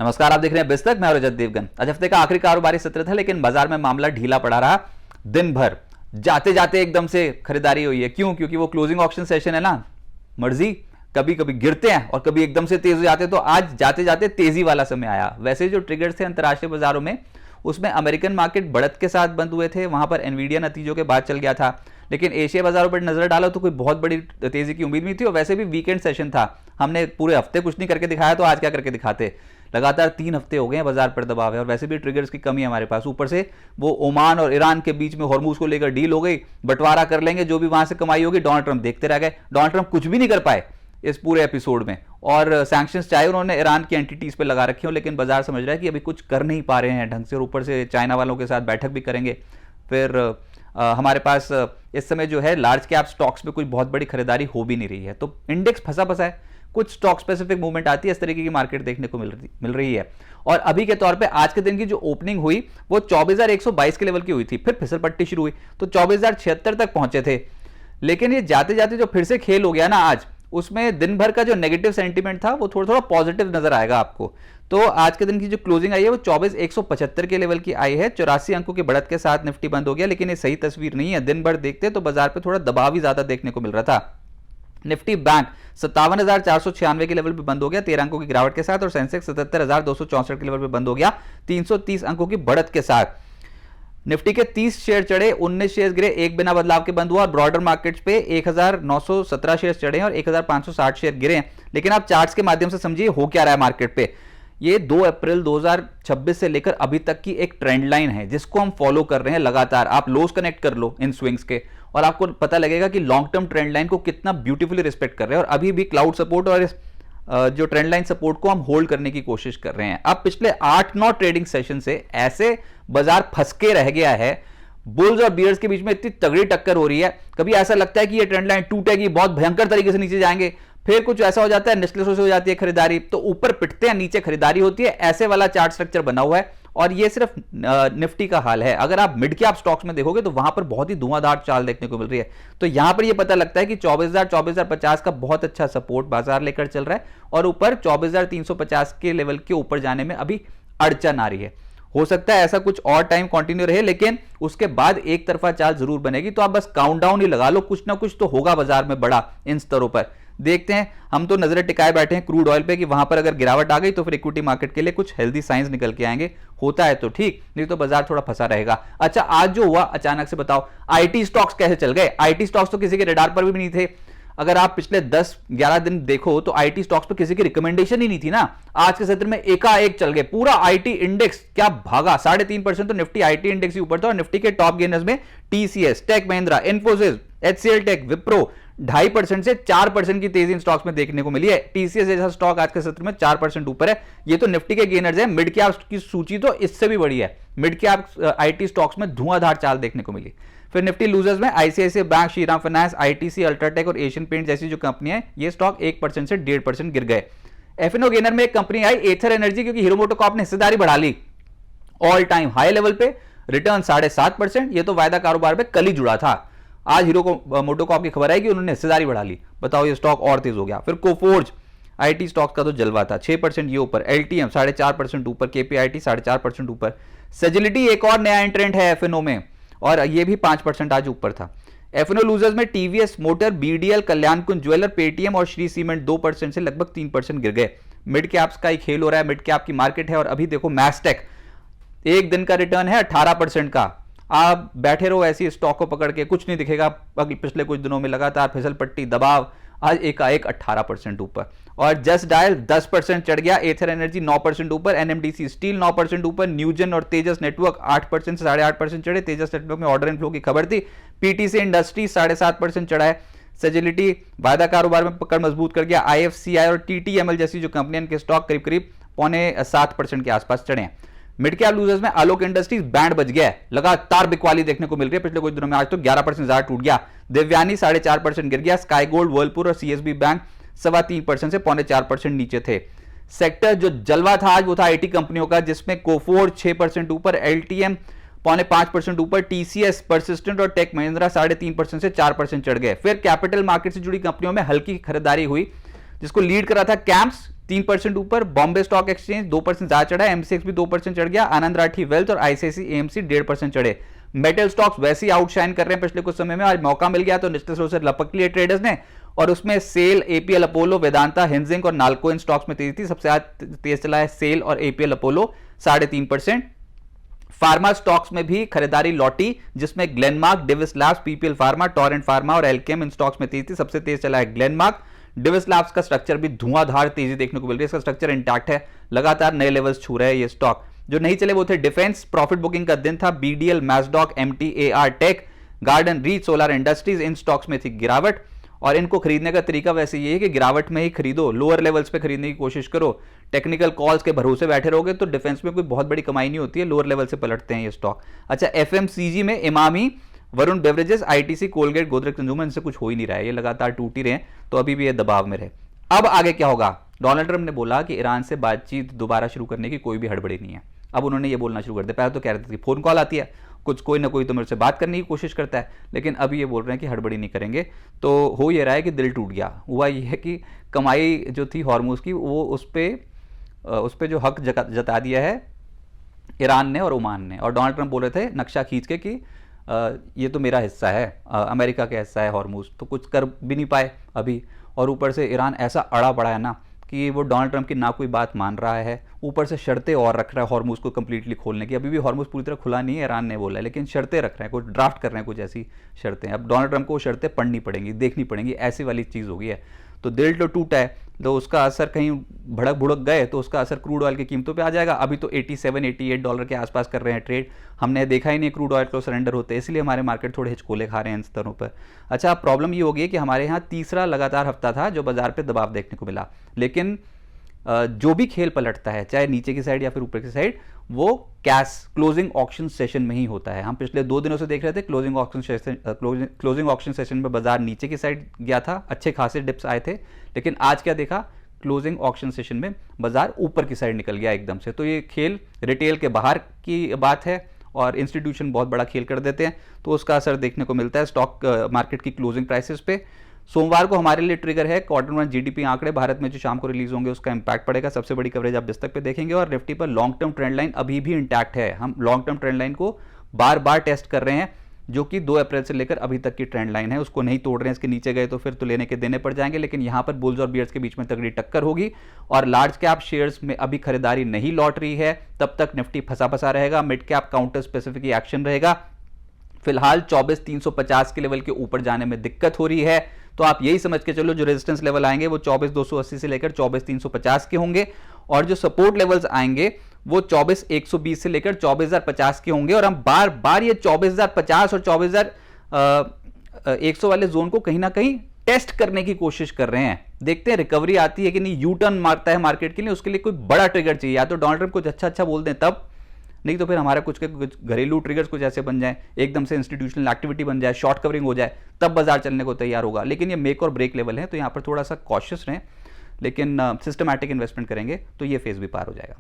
नमस्कार, आप देख रहे हैं बिस्तक। मैं रजत देवगन। आज हफ्ते का आखिरी कारोबारी सत्र था, लेकिन बाजार में मामला ढीला पड़ा रहा। दिन भर जाते जाते एकदम से खरीदारी हुई है। क्यों? क्योंकि वो क्लोजिंग ऑक्शन सेशन है ना, मर्जी कभी कभी गिरते हैं और कभी एकदम से तेज हो जाते हैं। तो आज जाते जाते तेजी वाला समय आया। वैसे जो ट्रिगर्स थे अंतर्राष्ट्रीय बाजारों में, उसमें अमेरिकन मार्केट बढ़त के साथ बंद हुए थे। वहां पर एनवीडिया नतीजों के बाद चल गया था। लेकिन एशिया बाजारों पर नजर डालो तो कोई बहुत बड़ी तेजी की उम्मीद नहीं थी। और वैसे भी वीकेंड सेशन था, हमने पूरे हफ्ते कुछ नहीं करके दिखाया, तो आज क्या करके दिखाते। लगातार 3 हफ्ते हो गए हैं बाजार पर दबाव है, और वैसे भी ट्रिगर्स की कमी है हमारे पास। ऊपर से वो ओमान और ईरान के बीच में हॉर्मूज को लेकर डील हो गई, बंटवारा कर लेंगे, जो भी वहां से कमाई होगी। डोनाल्ड ट्रंप देखते रह गए। डोनाल्ड ट्रंप कुछ भी नहीं कर पाए इस पूरे एपिसोड में। और सैंक्शंस चाहे उन्होंने ईरान की एंटिटीज पे लगा रखी हो, लेकिन बाजार समझ रहा है कि अभी कुछ कर नहीं पा रहे हैं ढंग से। और ऊपर से चाइना वालों के साथ बैठक भी करेंगे। फिर हमारे पास इस समय जो है लार्ज कैप स्टॉक्स में कोई बहुत बड़ी खरीदारी हो भी नहीं रही है। तो इंडेक्स फंसा फंसा है। कुछ स्टॉक स्पेसिफिक मूवमेंट आती है, इस तरीके की मार्केट देखने को मिल रही है। और अभी के तौर पे आज के दिन की जो ओपनिंग हुई वो 24,122 के लेवल की हुई थी। फिर फिसल पट्टी शुरू हुई तो 24,076 तक पहुंचे थे। लेकिन ये जाते जाते जो फिर से खेल हो गया ना आज, उसमें दिन भर का जो नेगेटिव सेंटीमेंट था वो थोड़ा थोड़ा पॉजिटिव नजर आएगा आपको। तो आज के दिन की जो क्लोजिंग आई है वो 24,175 के लेवल की आई है। 84 अंकों की बढ़त के साथ निफ्टी बंद हो गया, लेकिन ये सही तस्वीर नहीं है। दिन भर देखते तो बाजार पे थोड़ा दबाव ही ज्यादा देखने को मिल रहा था। निफ्टी बैंक 57,496 के लेवल पे बंद हो गया 13 अंकों की गिरावट के साथ। और सेंसेक्स 77,264 के लेवल पे बंद हो गया 330 अंकों की बढ़त के साथ। निफ्टी के 30 शेयर चढ़े, 19 शेयर गिरे, एक बिना बदलाव के बंद हुआ। और ब्रॉडर मार्केट्स पे 1,917 शेयर चढ़े और 1,560 शेयर गिरे। लेकिन आप चार्ट्स के माध्यम से समझिए हो क्या रहा है मार्केट पे। ये 2 अप्रैल 2026 से लेकर अभी तक की एक ट्रेंड लाइन है, जिसको हम फॉलो कर रहे हैं लगातार। आप लोस कनेक्ट कर लो इन स्विंग्स के, और आपको पता लगेगा कि लॉन्ग टर्म ट्रेंड लाइन को कितना ब्यूटीफुली रिस्पेक्ट कर रहे हैं। और अभी भी क्लाउड सपोर्ट और जो ट्रेंड लाइन सपोर्ट को हम होल्ड करने की कोशिश कर रहे हैं। अब पिछले 8-9 ट्रेडिंग सेशन से ऐसे बाजार फंस के रह गया है। बुल्स और बियर्स के बीच में इतनी तगड़ी टक्कर हो रही है, कभी ऐसा लगता है कि ये ट्रेंड लाइन टूटेगी, बहुत भयंकर तरीके से नीचे जाएंगे। फिर कुछ ऐसा हो जाता है, निचले से हो जाती है खरीदारी, तो ऊपर पिटते हैं, नीचे खरीदारी होती है। ऐसे वाला चार्ट स्ट्रक्चर बना हुआ है। और ये सिर्फ निफ्टी का हाल है। अगर आप मिड कैप स्टॉक्स में देखोगे तो वहां पर बहुत ही धुआंधार चाल देखने को मिल रही है। तो यहां पर ये पता लगता है कि 24,000-24,050 का बहुत अच्छा सपोर्ट बाजार लेकर चल रहा है। और ऊपर 24,350 के लेवल के ऊपर जाने में अभी अड़चन आ रही है। हो सकता है ऐसा कुछ और टाइम कंटिन्यू रहे, लेकिन उसके बाद एक तरफा चाल जरूर बनेगी। तो आप बस काउंटडाउन ही लगा लो, कुछ ना कुछ तो होगा बाजार में बड़ा इन स्तरों पर। देखते हैं। हम तो नजरें टिकाए बैठे हैं क्रूड ऑयल पे कि वहां पर अगर गिरावट आ गई तो फिर इक्विटी मार्केट के लिए कुछ हेल्दी साइंस निकल के आएंगे। होता है तो ठीक, नहीं तो बाजार थोड़ा फंसा रहेगा। अच्छा, आज जो हुआ अचानक से बताओ, आईटी स्टॉक्स कैसे चल गए? आईटी स्टॉक्स तो किसी के रडार पर भी नहीं थे। अगर आप पिछले 10-11 दिन देखो तो आईटी स्टॉक्स पर किसी की रिकमेंडेशन ही नहीं थी ना। आज के सत्र में एकाएक चल गए। पूरा आईटी इंडेक्स क्या भागा, 3.5% तो निफ्टी आईटी इंडेक्स ही ऊपर था। और निफ्टी के टॉप गेनर्स में टीसीएस, टेक महिंद्रा, इन्फोसिस, एचसीएल टेक, विप्रो 2.5% से 4% की तेजी इन स्टॉक्स में देखने को मिली है। टीसीएस जैसा स्टॉक आज के सत्र में 4% ऊपर है। ये तो निफ्टी के गेनर्स है। मिड कैप की सूची तो इससे भी बड़ी है। मिड कैप आईटी स्टॉक्स में धुआंधार चाल देखने को मिली। फिर निफ्टी लूजर्स में ICICI bank, Shriram finance, ITC, UltraTech और एशियन पेंट जैसी जो कंपनी है, ये स्टॉक 1% से 1.5% गिर गए। एफएनओ गेनर में एक कंपनी आई एथर एनर्जी, क्योंकि हीरो मोटोकॉर्प ने हिस्सेदारी बढ़ा ली ऑल टाइम हाई लेवल पे। रिटर्न 7.5%। ये तो वायदा कारोबार पे कल ही जुड़ा था। आज हीरो मोटोकॉर्प की खबर आई कि उन्होंने हिस्सेदारी बढ़ा ली। बताओ, ये स्टॉक और तेज हो गया। फिर कोफोर्ज आईटी स्टॉक का तो जलवा था, 6% ये ऊपर। एलटीएम 4.5% ऊपर। केपीआईटी 4.5% ऊपर। सेजिलिटी एक और नया एंट्रेंट है एफएनओ में, और ये भी 5% आज ऊपर था। एफएनओ लूजर्स में टीवीएस मोटर, बीडीएल, कल्याण कुंज ज्वेलर, पेटीएम और श्री सीमेंट 2% से लगभग 3% गिर गए। मिड कैप्स का ही खेल हो रहा है। मिड कैप की मार्केट है। और अभी देखो मैस्टेक, एक दिन का रिटर्न है 18% का। आप बैठे रहो ऐसी स्टॉक को पकड़ के, कुछ नहीं दिखेगा। पिछले कुछ दिनों में लगातार फिसल पट्टी, दबाव, आज एकाएक 18% ऊपर। और जस्ट डायल 10% चढ़ गया। एथर एनर्जी 9% ऊपर। एनएमडीसी स्टील 9% ऊपर। न्यूजन और तेजस नेटवर्क 8% से 8.5% चढ़े। तेजस नेटवर्क में ऑर्डर इनफ्लो की खबर थी। पीटीसी इंडस्ट्री 7.5% चढ़ा है। सेजिलिटी वायदा कारोबार में पकड़ मजबूत कर गया। आईएफसीआई और टीटीएमएल जैसी जो कंपनियां, इनके स्टॉक करीब करीब 6.25% के आसपास चढ़े हैं। मिड कैप लूजर्स में आलोक इंडस्ट्रीज बैंड बज गया है। लगातार बिकवाली देखने को मिल रही है पिछले कुछ दिनों में। आज तो 11% ज्यादा टूट गया। दिव्यानी 4.5% गिर गया। स्काई गोल्ड, वर्लपुर और सीएसबी बैंक 3.25% से 4.25% नीचे थे। सेक्टर जो जलवा था आज वो था आईटी कंपनियों का, जिसमें कोफोर्ज 6% ऊपर, एलटीएम 5.5% ऊपर, टीसीएस, परसिस्टेंट और टेक महिंद्रा 3.5% से 4% चढ़ गए। फिर कैपिटल मार्केट से जुड़ी कंपनियों में हल्की खरीदारी हुई, जिसको लीड कर रहा था कैंप्स 3% ऊपर। बॉम्बे स्टॉक एक्सचेंज 2% ज्यादा चढ़ा, एमसीएक्स भी 2% चढ़ गया। आनंद राठी वेल्थ और आईसीआईसी एएमसी 1.5% चढ़े। मेटल स्टॉक्स वैसे ही आउटशाइन कर रहे हैं पिछले कुछ समय में। आज मौका मिल गया तो निश्चित रूप से लपक लिए ट्रेडर्स ने, और उसमें cell, APL Apollo, Vedanta, hinging और नाल्को इन स्टॉक्स में तेजी थी। सबसे ज्यादा तेज चला है सेल और एपीएल अपोलो 3.5%। फार्मा स्टॉक्स में भी खरीदारी लौटी, जिसमें Glenmark, Divi's Labs, PPL Pharma, Torrent Pharma और एल्केम इन स्टॉक्स में तेजी थी। सबसे तेज चला है ग्लेनमार्क। डिविस लैब्स का स्ट्रक्चर भी धुआंधार तेजी देखने को मिल रही है, इसका स्ट्रक्चर इंटैक्ट है, लगातार नए लेवल्स छू रहे हैं ये स्टॉक। जो नहीं चले वो थे डिफेंस, प्रॉफिट बुकिंग का दिन था। बीडीएल, मैसडॉक, एमटीएआर टेक, गार्डन रीच, सोलर इंडस्ट्रीज, इन स्टॉक्स में थी गिरावट। और इनको खरीदने का तरीका वैसे ये है कि गिरावट में ही खरीदो, लोअर लेवल्स पे खरीदने की कोशिश करो। टेक्निकल कॉल्स के भरोसे बैठे रहोगे तो डिफेंस में कोई बहुत बड़ी कमाई नहीं होती है, लोअर लेवल से पलटते हैं ये स्टॉक। अच्छा, एफएमसीजी में Emami, Varun beverages, ITC, Colgate, Godrej consumer, इनसे कुछ हो ही नहीं रहा है, ये लगातार टूट ही रहे हैं, तो अभी भी ये दबाव में रहे। अब आगे क्या होगा? डोनाल्ड ट्रंप ने बोला कि ईरान से बातचीत दोबारा शुरू करने की कोई भी हड़बड़ी नहीं है। अब उन्होंने ये बोलना शुरू कर दिया। पहले तो कह रहे थे कि फोन कॉल आती है, कुछ कोई ना कोई तो मेरे से बात करने की कोशिश करता है, लेकिन अभी ये बोल रहे हैं कि हड़बड़ी नहीं करेंगे। तो हो ये रहा है कि दिल टूट गया। हुआ ये है कि कमाई जो थी हॉर्मुज की, वो उस पर जो हक जता दिया है ईरान ने और ओमान ने। और डोनाल्ड ट्रंप बोल रहे थे नक्शा खींच के कि ये तो मेरा हिस्सा है, अमेरिका का हिस्सा है हॉर्मुज, तो कुछ कर भी नहीं पाए अभी। और ऊपर से ईरान ऐसा अड़ा पड़ा है ना कि वो डोनाल्ड ट्रंप की ना कोई बात मान रहा है, ऊपर से शर्तें और रख रहा है हॉर्मुज को कंप्लीटली खोलने की। अभी भी हॉर्मुज पूरी तरह खुला नहीं है, ईरान ने बोला है, लेकिन शर्तें रख रहे हैं, कुछ ड्राफ्ट कर रहे हैं, कुछ ऐसी शर्तें। अब डोनाल्ड ट्रंप को वो शर्तें पढ़नी पड़ेंगी, देखनी पड़ेंगी, ऐसी वाली चीज़ हो गई है। तो दिल तो टूटा है, तो उसका असर कहीं भड़क भुड़क गए तो उसका असर क्रूड ऑयल की कीमतों पे आ जाएगा। अभी तो $87-88 के आसपास कर रहे हैं ट्रेड, हमने देखा ही नहीं क्रूड ऑयल को सरेंडर होते, इसलिए हमारे मार्केट थोड़े हिचकोले खा रहे हैं इन स्तरों पर। अच्छा, प्रॉब्लम ये हो गई कि हमारे यहाँ तीसरा लगातार हफ्ता था जो बाजार पे दबाव देखने को मिला, लेकिन जो भी खेल पलटता है, चाहे नीचे की साइड या फिर ऊपर की साइड, वो कैश क्लोजिंग ऑक्शन सेशन में ही होता है। हम पिछले 2 दिनों से देख रहे थे क्लोजिंग ऑक्शन सेशन में बाजार नीचे की साइड गया था, अच्छे खासे डिप्स आए थे, लेकिन आज क्या देखा? क्लोजिंग ऑक्शन सेशन में बाजार ऊपर की साइड निकल गया एकदम से। तो ये खेल रिटेल के बाहर की बात है और इंस्टीट्यूशन बहुत बड़ा खेल कर देते हैं, तो उसका असर देखने को मिलता है स्टॉक मार्केट की क्लोजिंग प्राइसेस पे। सोमवार को हमारे लिए ट्रिगर है Q1 जीडीपी आंकड़े भारत में जो शाम को रिलीज होंगे, उसका इंपैक्ट पड़ेगा। सबसे बड़ी कवरेज आप दस्तक पे देखेंगे। और निफ्टी पर लॉन्ग टर्म ट्रेंड लाइन अभी भी इंटैक्ट है, हम लॉन्ग टर्म ट्रेंड लाइन को बार बार टेस्ट कर रहे हैं, जो कि 2 अप्रैल से लेकर अभी तक की ट्रेंड लाइन है, उसको नहीं तोड़ रहे हैं। इसके नीचे गए तो फिर तो लेने के देने पड़ जाएंगे, लेकिन यहां पर बुल्स और बियर्स के बीच में तगड़ी टक्कर होगी। और लार्ज कैप शेयर्स में अभी खरीदारी नहीं लौट रही है, तब तक निफ्टी फंसा फंसा रहेगा। Mid cap counter specific action रहेगा। फिलहाल 24,350 के लेवल के ऊपर जाने में दिक्कत हो रही है, तो आप यही समझ के चलो जो रेजिस्टेंस लेवल आएंगे वो 24,280 से लेकर 24,350 के होंगे, और जो सपोर्ट लेवल्स आएंगे वो 24,120 से लेकर 24,050 के होंगे। और हम बार बार ये 24,050 और 24,100 वाले जोन को कहीं ना कहीं टेस्ट करने की कोशिश कर रहे हैं। देखते हैं रिकवरी आती है कि नहीं, यू टर्न मारता है मार्केट के लिए, उसके लिए कोई बड़ा ट्रिगर चाहिए। या तो डोनाल्ड ट्रंप कुछ अच्छा बोल दें तब, नहीं तो फिर हमारा कुछ घरेलू ट्रिगर्स कुछ ऐसे बन जाए, एकदम से इंस्टीट्यूशनल एक्टिविटी बन जाए, शॉर्ट कवरिंग हो जाए, तब बाजार चलने को तैयार होगा। लेकिन ये मेक और ब्रेक लेवल है, तो यहाँ पर थोड़ा सा कॉशियस रहें, लेकिन सिस्टमैटिक इन्वेस्टमेंट करेंगे तो ये फेज भी पार हो जाएगा।